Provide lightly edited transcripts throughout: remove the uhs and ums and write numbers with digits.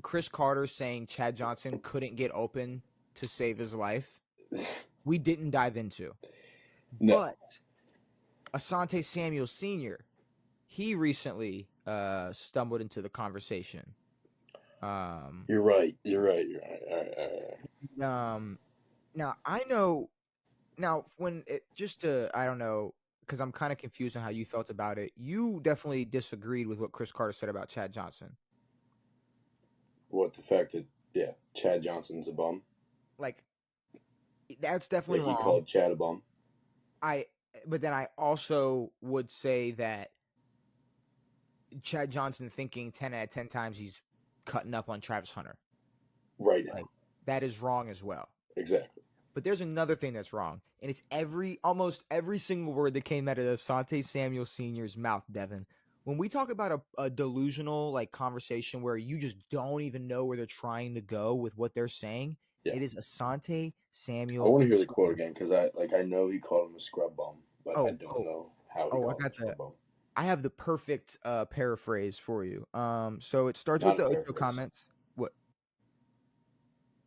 Cris Carters saying Chad Johnson couldn't get open to save his life, we didn't dive into. No. But Asante Samuel Sr., he recently stumbled into the conversation. You're right. All right. Now I know. Now when it I don't know, because I'm kind of confused on how you felt about it. You definitely disagreed with what Cris Carter said about Chad Johnson. What, the fact that Chad Johnson's a bum? Like, that's definitely wrong. He called Chad a bum. But then I also would say that Chad Johnson thinking 10 out of 10 times he's cutting up on Travis Hunter. Right now. Like, that is wrong as well. Exactly. But there's another thing that's wrong, and it's almost every single word that came out of Asante Samuel Sr.'s mouth, Devin. When we talk about a delusional like conversation where you just don't even know where they're trying to go with what they're saying, it is Asante Samuel. I want to hear the quote again because I know he called him a scrub bum, but I don't know how he called him a scrub bum. I have the perfect paraphrase for you. So it starts with the Ocho comments. What?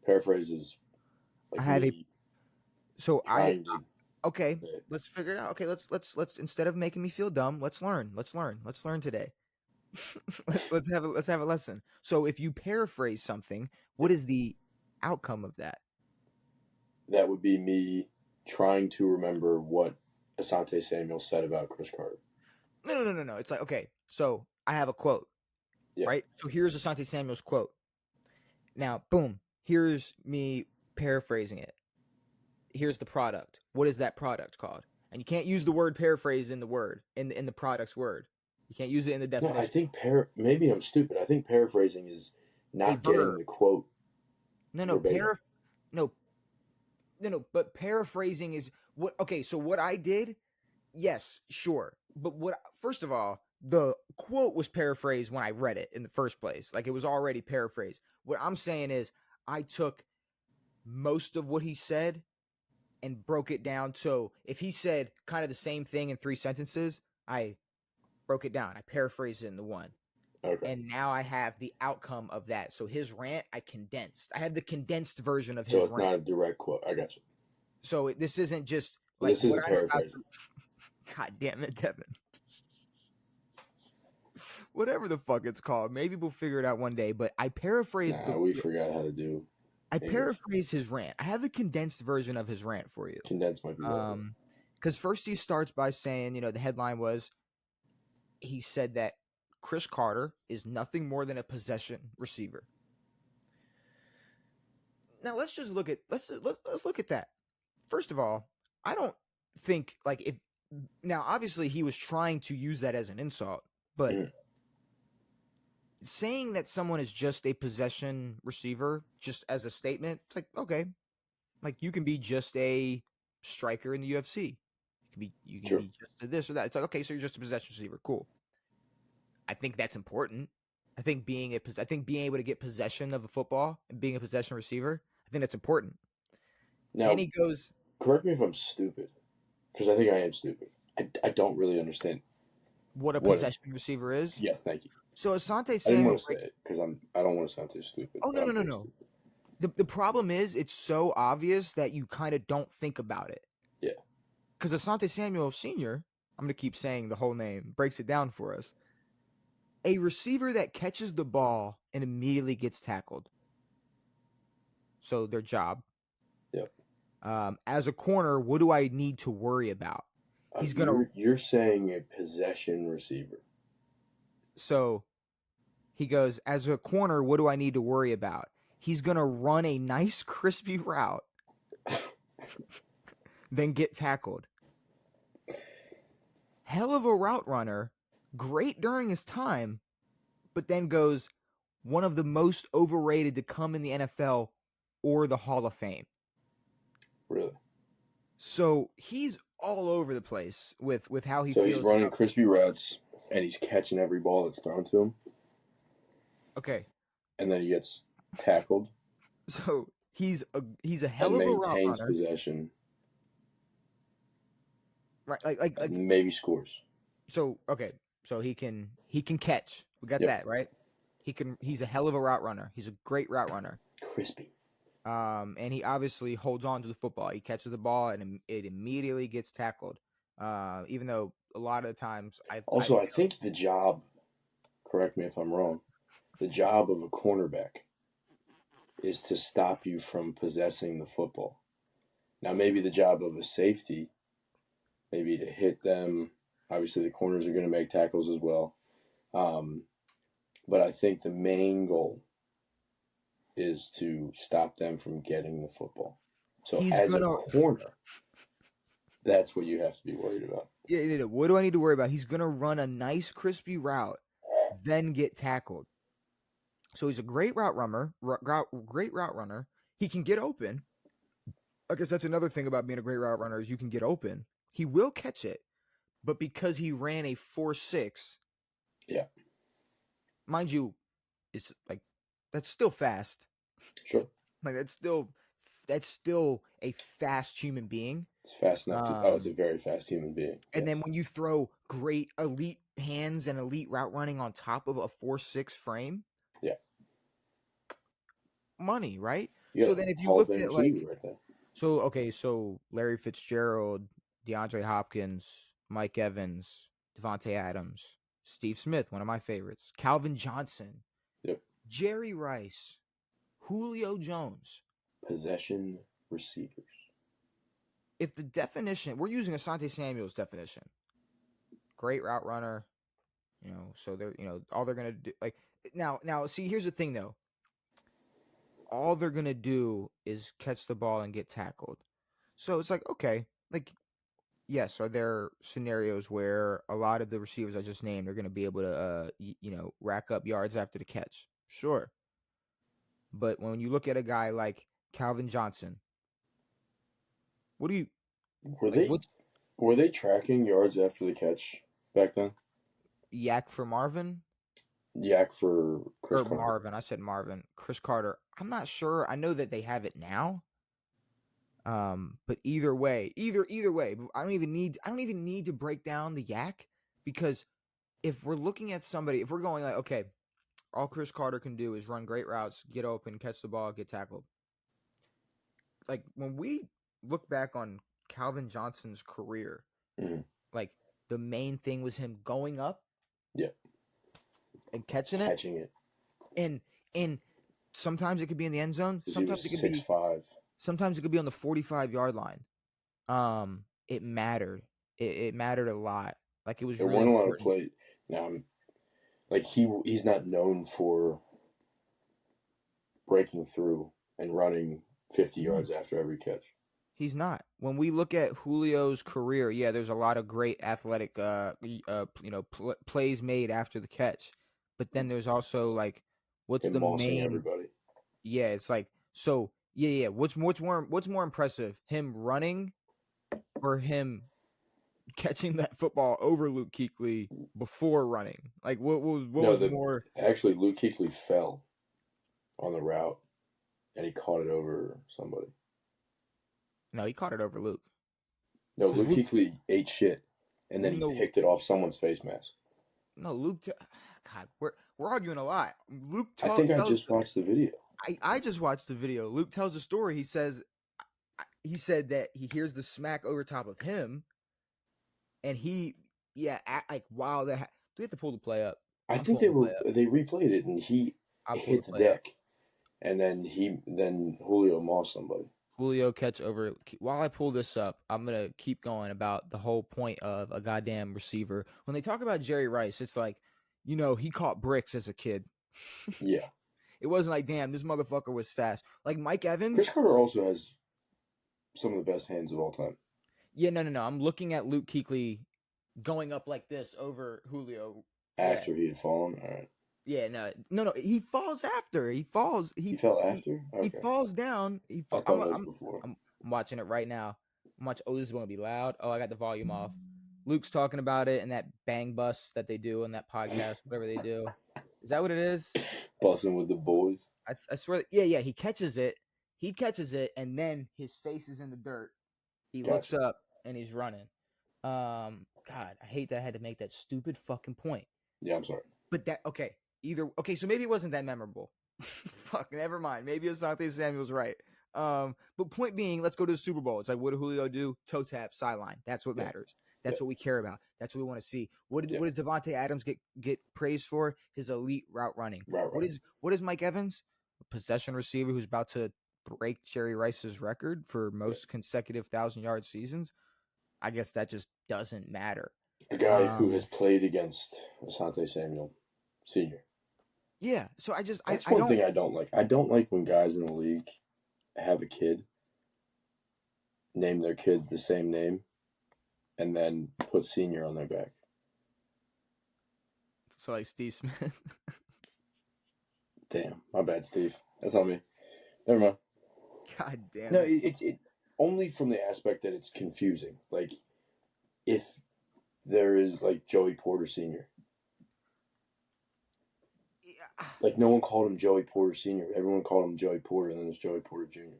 Paraphrase is like I have okay, let's figure it out. Okay, let's instead of making me feel dumb, let's learn today. let's have a lesson. So if you paraphrase something, what is the outcome of that? That would be me trying to remember what Asante Samuel said about Cris Carter. No. It's like, okay, so I have a quote, right? So here's Asante Samuel's quote. Now, boom, here's me paraphrasing it. Here's the product. What is that product called? And you can't use the word paraphrase in the word, in the product's word. You can't use it in the definition. No, I think maybe I'm stupid. I think paraphrasing is not getting the quote. But paraphrasing is what. Okay, so what I did, yes, sure. But first of all, the quote was paraphrased when I read it in the first place. Like, it was already paraphrased. What I'm saying is I took most of what he said and broke it down. So if he said kind of the same thing in 3 sentences, I broke it down. I paraphrased it into one. Okay. And now I have the outcome of that. So his rant, I condensed. I have the condensed version of his rant. So it's not a direct quote. I got you. So this isn't just like this is a paraphrase. God damn it, Devin. Whatever the fuck it's called. Maybe we'll figure it out one day. But I paraphrased we forgot how to do. I paraphrased his rant. I have the condensed version of his rant for you. Condensed might be better. Because first he starts by saying, the headline was, he said that Cris Carter is nothing more than a possession receiver. Now let's just look at let's look at that. First of all, I don't think now obviously he was trying to use that as an insult, but saying that someone is just a possession receiver, just as a statement, it's like, okay, like you can be just a striker in the UFC. You can be just a this or that. It's like, okay, so you're just a possession receiver. Cool. I think that's important. I think being able to get possession of a football and being a possession receiver, I think that's important. Now, then he goes, correct me if I'm stupid, because I think I am stupid. I don't really understand what a possession receiver is. Yes, thank you. So Asante Samuel, I didn't want to say it because I don't want to sound too stupid. Oh no. The problem is it's so obvious that you kind of don't think about it. Yeah. Because Asante Samuel Sr., I'm gonna keep saying the whole name, breaks it down for us. A receiver that catches the ball and immediately gets tackled. So their job. Yep. As a corner, what do I need to worry about? You're saying a possession receiver. So he goes, as a corner, what do I need to worry about? He's gonna run a nice crispy route, then get tackled. Hell of a route runner, great during his time, but then goes one of the most overrated to come in the NFL or the Hall of Fame. Really? So he's all over the place with how he feels. So he's running crispy routes and he's catching every ball that's thrown to him. Okay. And then he gets tackled. So he's a hell of a route runner. Maintains possession. Right, like maybe scores. So okay, so he can catch. We got that right. He's a hell of a route runner. He's a great route runner. Crispy. And he obviously holds on to the football. He catches the ball and it immediately gets tackled. Even though a lot of the times Also, I think the job, correct me if I'm wrong, the job of a cornerback is to stop you from possessing the football. Now, maybe the job of a safety, maybe to hit them. Obviously, the corners are going to make tackles as well. But I think the main goal is to stop them from getting the football. So as a corner, that's what you have to be worried about. Yeah, what do I need to worry about? He's going to run a nice, crispy route, then get tackled. So he's a great route runner. Great route runner. He can get open. I guess that's another thing about being a great route runner is you can get open. He will catch it, but because he ran a 4.6, yeah, mind you, it's like that's still fast. Sure, like that's still a fast human being. It's fast enough it's a very fast human being. And then when you throw great elite hands and elite route running on top of a 4.6 frame, yeah, money, right? Yeah, so then if you looked at like right there. So Larry Fitzgerald, DeAndre Hopkins, Mike Evans, Devontae Adams, Steve Smith, one of my favorites, Calvin Johnson, yep, Jerry Rice, Julio Jones, possession receivers. If the definition, we're using Asante Samuel's definition, great route runner, so they're, all they're gonna do, like now, see, here's the thing though. All they're gonna do is catch the ball and get tackled. So it's like, okay, like, yes, are there scenarios where a lot of the receivers I just named are gonna be able to, rack up yards after the catch? Sure. But when you look at a guy like Calvin Johnson, what do you were they tracking yards after the catch back then? Yak for Marvin? Yak for Cris Carter. Marvin. I said Marvin. Cris Carter. I'm not sure. I know that they have it now. But either way, I don't even need to break down the Yak, because if we're looking at somebody, if we're going like, okay, all Cris Carter can do is run great routes, get open, catch the ball, get tackled. Like when we look back on Calvin Johnson's career, like the main thing was him going up, and catching it, and sometimes it could be in the end zone. Sometimes it could be 6'5". Sometimes it could be on the 45-yard line. It mattered. It mattered a lot. Like it was. There really weren't a lot of plays. Now, like he's not known for breaking through and running 50 yards after every catch. He's not. When we look at Julio's career, yeah, there's a lot of great athletic, plays made after the catch, but then there's also like, what's the main? Everybody. Yeah, it's like so. Yeah. What's more impressive, him running or him catching that football over Luke Kuechly before running? Like what was more? Actually, Luke Kuechly fell on the route, and he caught it over somebody. No, he caught it over Luke. No, Luke Kuechly ate shit, and then he picked it off someone's face mask. No, Luke. God, we're arguing a lot. Luke. I think I just watched the video. I just watched the video. Luke tells a story. He said that he hears the smack over top of him, and wow, do we have to pull the play up? I think they replayed it, and he hit the deck, and then Julio mossed somebody. Julio catch over. While I pull this up, I'm gonna keep going about the whole point of a goddamn receiver. When they talk about Jerry Rice, it's like, he caught bricks as a kid. Yeah. It wasn't like, damn, this motherfucker was fast. Like Mike Evans. Cris Carter also has some of the best hands of all time. Yeah, no. I'm looking at Luke Kuechly going up like this over Julio. After he had fallen? All right. Yeah, no. He falls after. He falls. He fell after? Okay. He falls down. I thought it was before. I'm watching it right now. Oh, this is going to be loud. Oh, I got the volume off. Luke's talking about it and that bang bus that they do on that podcast, whatever they do. Is that what it is? Bussing with the boys. I swear. Yeah. He catches it, and then his face is in the dirt. He looks up and he's running. God, I hate that I had to make that stupid fucking point. Yeah, I'm sorry. But okay. Okay, so maybe it wasn't that memorable. Fuck, never mind. Maybe Asante Samuel's right. But point being, let's go to the Super Bowl. It's like, what did Julio do? Toe tap, sideline. That's what Yeah. matters. Yeah. That's what we care about. That's what we want to see. What Yeah. does Devontae Adams get praised for? His elite route running. Route What running. is Mike Evans? A possession receiver who's about to break Jerry Rice's record for most consecutive 1,000-yard seasons. I guess that just doesn't matter. A guy who has played against Asante Samuel Sr. Yeah, so That's I one don't. thing I don't like. I don't like when guys in the league have a kid, name their kid the same name, and then put senior on their back. So like Steve Smith. Damn, my bad, Steve. That's on me. Never mind. God damn No, it. it only from the aspect that it's confusing. Like, if there is like Joey Porter Sr. Yeah. Like, no one called him Joey Porter Sr. Everyone called him Joey Porter, and then there's Joey Porter Jr.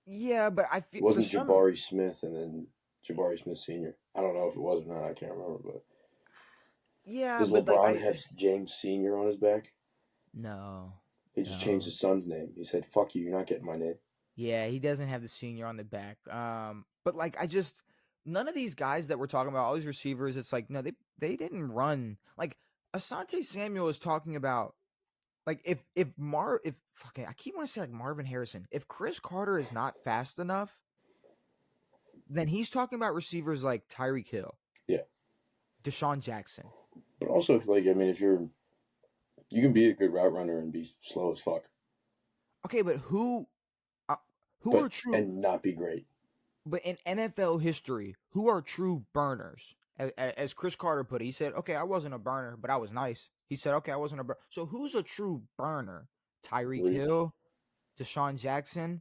Yeah, but I It feel wasn't Jabari Smith and then Jabari Smith Sr. I don't know if it was or not. I can't remember. But yeah, does but like LeBron have James Sr. on his back? no. He just changed his son's name. He said, "Fuck you, you're not getting my name." Yeah, he doesn't have the senior on the back. But like none of these guys that we're talking about, all these receivers, it's like no, they didn't run. Like Asante Samuel is talking about like if fucking I keep wanting to say like Marvin Harrison. If Cris Carter is not fast enough, then he's talking about receivers like Tyreek Hill. Yeah. Deshaun Jackson. But also, if you can be a good route runner and be slow as fuck. Okay, but who are true and not be great? But in NFL history, who are true burners? As Cris Carter put it, he said, "Okay, I wasn't a burner, but I was nice." He said, "Okay, I wasn't a burner." So who's a true burner? Tyreek Reed. Hill, Deshaun Jackson,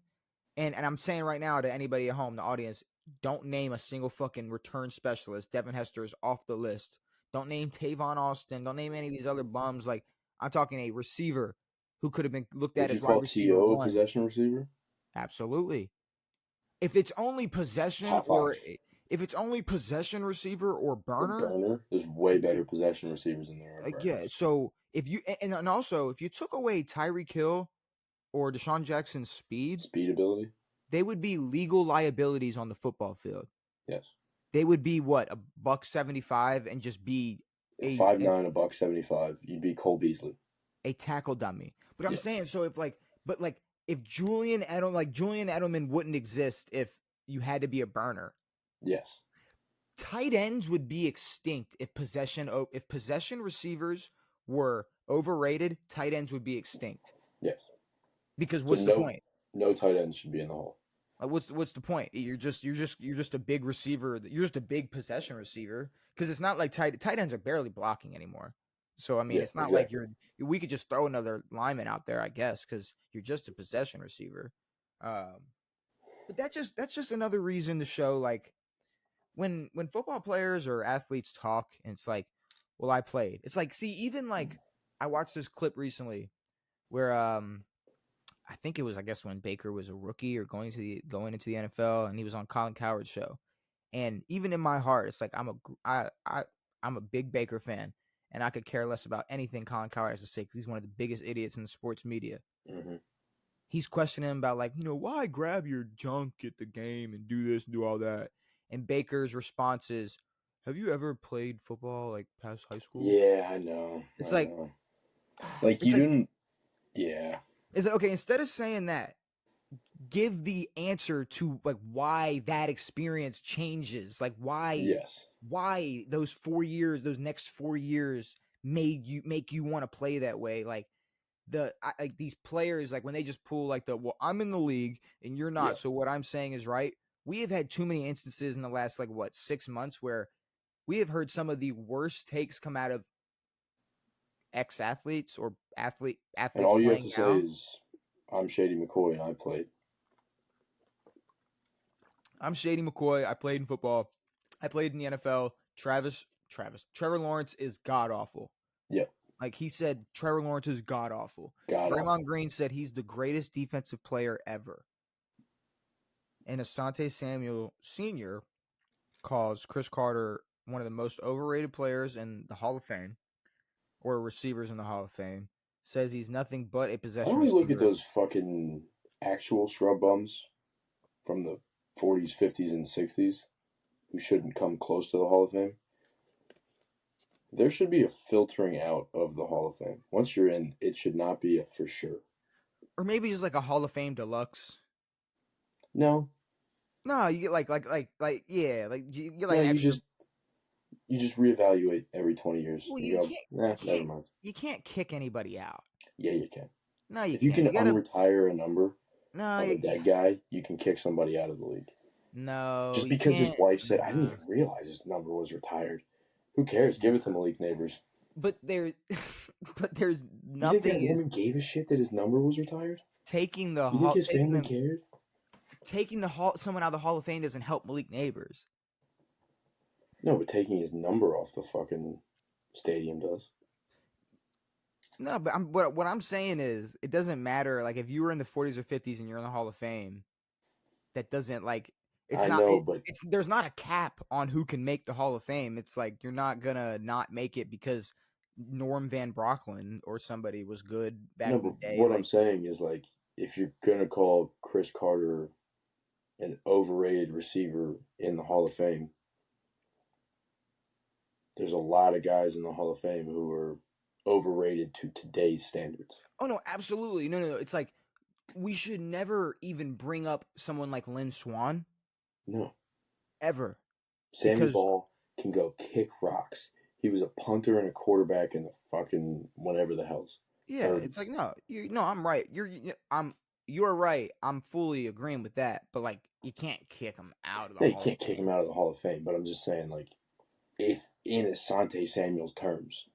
and I'm saying right now to anybody at home, the audience, don't name a single fucking return specialist. Devin Hester is off the list. Don't name Tavon Austin. Don't name any of these other bums. Like I'm talking a receiver who could have been looked at Would you as wide call receiver T.O. a one. possession receiver? Absolutely. If it's only possession Top or five. if it's only possession receiver or burner, There's way better possession receivers than there are burners. yeah. So if you and also if you took away Tyreek Hill or Deshaun Jackson's speed ability. they would be legal liabilities on the football field. Yes. They would be what, $175 and just be If 5'9", $175, you'd be Cole Beasley. A tackle dummy. But I'm saying so if Julian Edelman wouldn't exist if you had to be a burner. Yes. Tight ends would be extinct if possession receivers were overrated. Tight ends would be extinct. Yes. Because what's the point? No tight ends should be in the hole. What's the point? You're just a big receiver. You're just a big possession receiver. Because it's not like tight ends are barely blocking anymore. So I mean, it's not like we could just throw another lineman out there, I guess, because you're just a possession receiver. But that's just another reason to show like when football players or athletes talk and it's like, well, I played. It's like, see, even like I watched this clip recently where I think it was, I guess, when Baker was a rookie or going into the NFL, and he was on Colin Cowherd's show. And even in my heart, it's like I'm a big Baker fan, and I could care less about anything Colin Cowherd has to say because he's one of the biggest idiots in the sports media. Mm-hmm. He's questioning him about why grab your junk at the game and do this and do all that. And Baker's response is, "Have you ever played football like past high school?" Yeah, I know. It's I like, know. Like you didn't. Yeah. It's like, okay, instead of saying that, give the answer to like why that experience changes, like why those 4 years, those next 4 years make you want to play that way. Like like these players, like when they just pull like I'm in the league and you're not, so what I'm saying is right. We have had too many instances in the last 6 months where we have heard some of the worst takes come out of ex-athletes or athletes. And all you have to now. say is, "I'm Shady McCoy and I played." I'm Shady McCoy. I played in football. I played in the NFL. Trevor Lawrence is god awful. Yep. Like he said, Trevor Lawrence is god awful. God Draymond awful. Green said he's the greatest defensive player ever. And Asante Samuel Sr. calls Cris Carter one of the most overrated players in the Hall of Fame. or receivers in the Hall of Fame. Says he's nothing but a I possession only look at receiver. those fucking actual scrub bums from the 40s, 50s, and 60s who shouldn't come close to the Hall of Fame. There should be a filtering out of the Hall of Fame. Once you're in, it should not be a for sure. Or maybe just like a Hall of Fame deluxe. No. No, you get yeah, like you get like No, an you extra. just reevaluate every 20 years. Well, You you go, can't, nah, never mind. you can't kick anybody out. Yeah, you can. No, you If you can't. can You gotta. unretire a number No, of a dead guy, you can kick somebody out of the league. no, Just you because his can't. wife said, I didn't even realize his number was retired. Who cares? Give it to Malik Neighbors. But there, but there's You think that nothing is woman gave a shit that his number was retired? taking the You think hall, his family cared? taking the hall, someone out of the Hall of Fame doesn't help Malik Neighbors. No, but taking his number off the fucking stadium does. No, but what I'm saying is it doesn't matter. Like if you were in the 40s or 50s and you're in the Hall of Fame, that doesn't like it's I not know, but it's there's not a cap on who can make the Hall of Fame. It's like you're not gonna not make it because Norm Van Brocklin or somebody was good back no, in the but day. what Like I'm saying is like if you're gonna call Cris Carter an overrated receiver in the Hall of Fame, there's a lot of guys in the Hall of Fame who are overrated to today's standards. oh no, absolutely. No. It's like we should never even bring up someone like Lynn Swan No. ever. Sammy Because Ball can go kick rocks. He was a punter and a quarterback in the fucking whatever the hell's yeah, 30s. it's like no, I'm right. You're right. I'm fully agreeing with that. But like, you can't kick him out of the Yeah, you Hall can't of kick Fame. him out of the Hall of Fame, but I'm just saying, like, if in Asante Samuel's terms,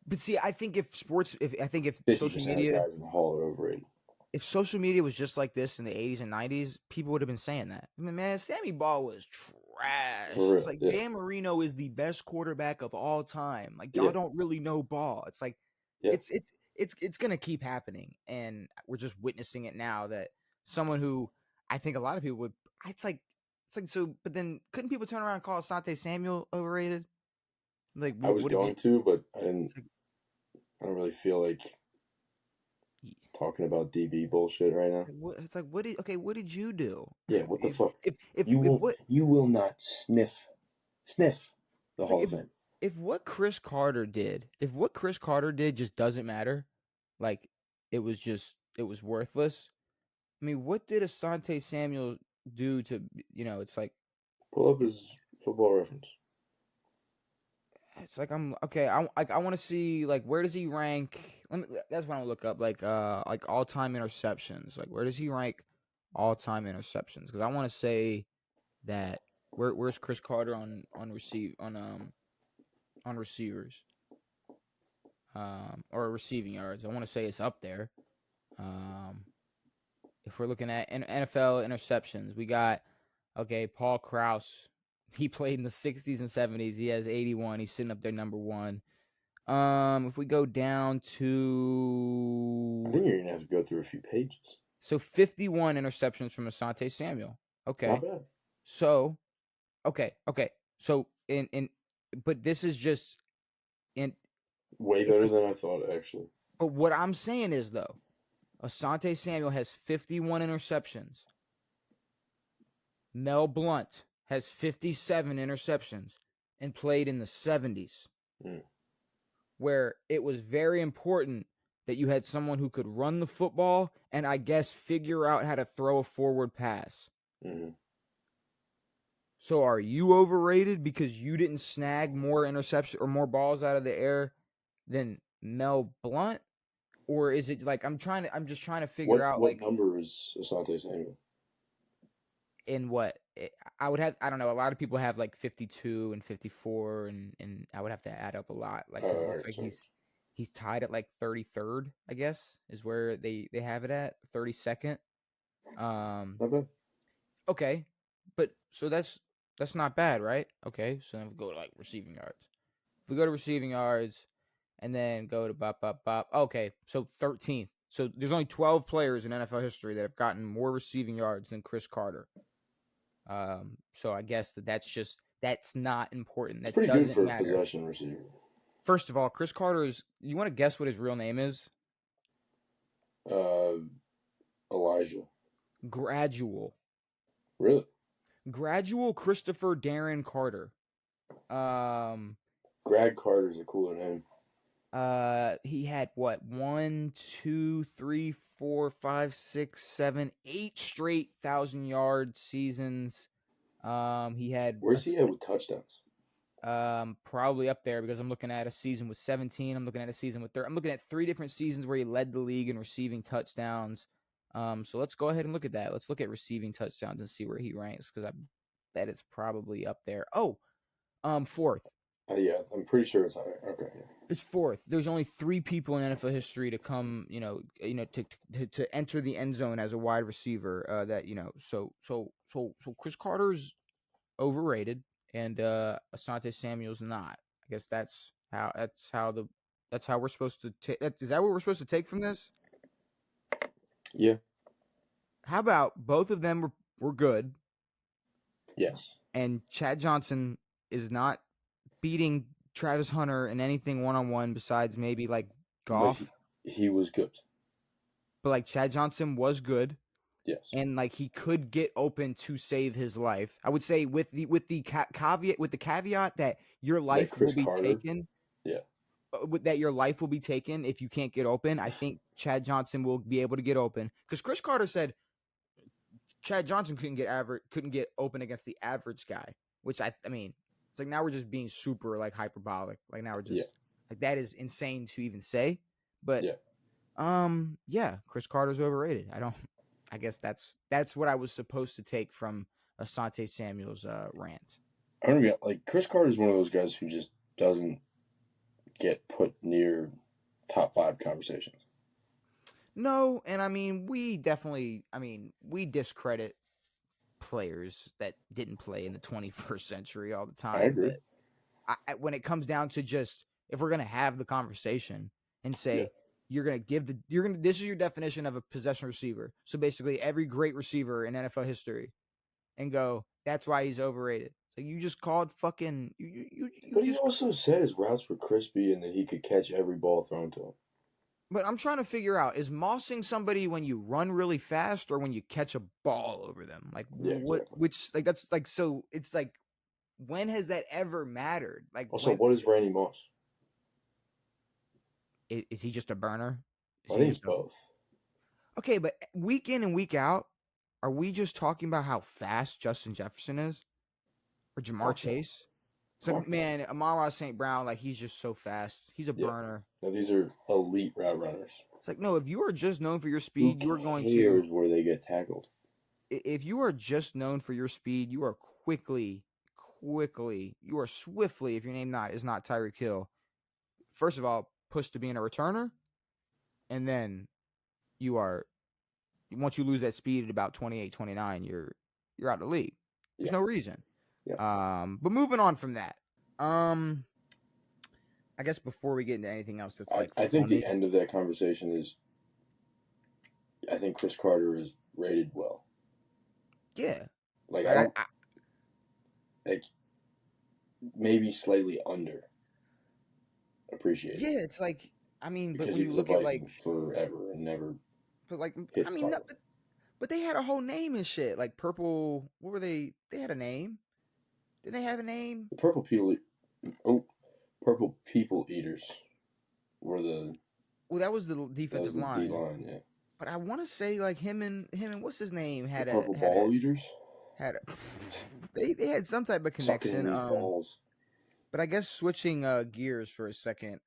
But see, I think if 50% social of the media, guys in the Hall are overrated. if social media was just like this in the 80s and 90s, people would have been saying that. I mean, man, Sammy Ball was trash. For It's real, like yeah. Dan Marino is the best quarterback of all time. Like y'all Yeah. don't really know ball. It's like Yeah. it's gonna keep happening, and we're just witnessing it now. That someone who I think a lot of people would. It's like so. But then couldn't people turn around and call Asante Samuel overrated? Like I was what did you? going to, but I didn't. It's like, I don't really feel like talking about DB bullshit right now. It's like what did you do? Yeah, what the fuck? If what You will not sniff the it's like Hall of Fame. if what Cris Carter did, just doesn't matter, like it was worthless. I mean, what did Asante Samuel do to it's like Pull up his Football Reference. it's like I'm okay. I want to see like where does he rank? That's what I look up like all time interceptions. Like where does he rank all time interceptions? Because I want to say that where's Cris Carter on receivers or receiving yards. I want to say it's up there. If we're looking at NFL interceptions, we got Paul Krause. He played in the 60s and 70s. He has 81. He's sitting up there number 1. If we go down I to think you're gonna have to go through a few pages. so 51 interceptions from Asante Samuel. Okay. Not bad. So okay. So in but this is just in Way better than I thought, actually. but what I'm saying is though, Asante Samuel has 51 interceptions. Mel Blount has 57 interceptions and played in the 70s, where it was very important that you had someone who could run the football and I guess figure out how to throw a forward pass. Mm-hmm. So are you overrated because you didn't snag more interceptions or more balls out of the air than Mel Blount? Or is it like I'm just trying to figure out What like number is Asante Samuel? in what I would have. I don't know. A lot of people have like 52 and 54, and I would have to add up a lot. Like 'cause it looks like he's tied at like 33rd. I guess is where they have it at 32nd. Not bad. Okay, but so that's not bad, right? Okay, so then we go to like receiving yards. If we go to receiving yards, and then go to bop bop bop. Okay, so 13th. So there's only 12 players in NFL history that have gotten more receiving yards than Cris Carter. So I guess that's not important. That It's pretty good doesn't for a matter. possession receiver. First of all, Cris Carter's. You want to guess what his real name is? Elijah. Gradual. Really? Gradual Christopher Darren Carter. Grad Carter's a cooler name. He had what? 1, 2, 3, 4, 5, 6, 7, 8 straight 1,000-yard seasons. He had. Where's he at with touchdowns? Probably up there because I'm looking at a season with 17. I'm looking at a season with 30. I'm looking at 3 different seasons where he led the league in receiving touchdowns. So let's go ahead and look at that. Let's look at receiving touchdowns and see where he ranks because I bet it's probably up there. Oh, 4th. Yeah, I'm pretty sure it's higher. Okay. Yeah. It's 4th. There's only 3 people in NFL history to come, to enter the end zone as a wide receiver. So Cris Carter's overrated, and Asante Samuel's not. I guess that's how we're supposed to take. Is that what we're supposed to take from this? Yeah. How about both of them were good? Yes. And Chad Johnson is not beating Travis Hunter in anything one-on-one besides maybe like golf. He was good. But like Chad Johnson was good. Yes. And like he could get open to save his life. I would say with the caveat that your life will be taken. Yeah. That your life will be taken if you can't get open. I think Chad Johnson will be able to get open because Cris Carter said Chad Johnson couldn't get open against the average guy, which I mean, it's like now we're just being super like hyperbolic. Like now we're just like that is insane to even say. But Cris Carter's overrated. I guess that's what I was supposed to take from Asante Samuel's rant. I don't know, like Cris Carter's one of those guys who just doesn't get put near top 5 conversations. No, and I mean we discredit players that didn't play in the 21st century all the time. I agree. But when it comes down to just if we're gonna have the conversation and say this is your definition of a possession receiver. So basically every great receiver in NFL history, and go that's why he's overrated. So you just called fucking you. But he also said his routes were crispy and that he could catch every ball thrown to him. But I'm trying to figure out, is mossing somebody when you run really fast or when you catch a ball over them? Like what? Exactly. Which like that's like so. It's like when has that ever mattered? Like also, what is Randy Moss? Is he just a burner? I think it's both. Okay, but week in and week out, are we just talking about how fast Justin Jefferson is, or Jamar Chase? It's like, man, Amon-Ra St. Brown, like he's just so fast. He's a burner. No, these are elite route runners. It's like, no, if you are just known for your speed, you are going to. Here's where they get tackled. If you are just known for your speed, you are you are swiftly, if your name is not Tyreek Hill, first of all, pushed to being a returner, and then you are, once you lose that speed at about 28, 29, you're out of the league. There's no reason. Yeah. But moving on from that, I guess before we get into anything else that's like I think the end of that conversation is I think Cris Carter is rated well. Yeah. Like like maybe slightly under appreciated. Yeah, it's like I mean, because but when you look at like forever and never. But like I mean, but they had a whole name and shit. Like Purple. What were they? They had a name. Did they have a name? The Purple People Eaters were the. Well, that was the defensive line. D-line, yeah. But I want to say like him and what's his name had the Purple Ball Eaters. They had some type of connection. Balls. But I guess switching gears for a second.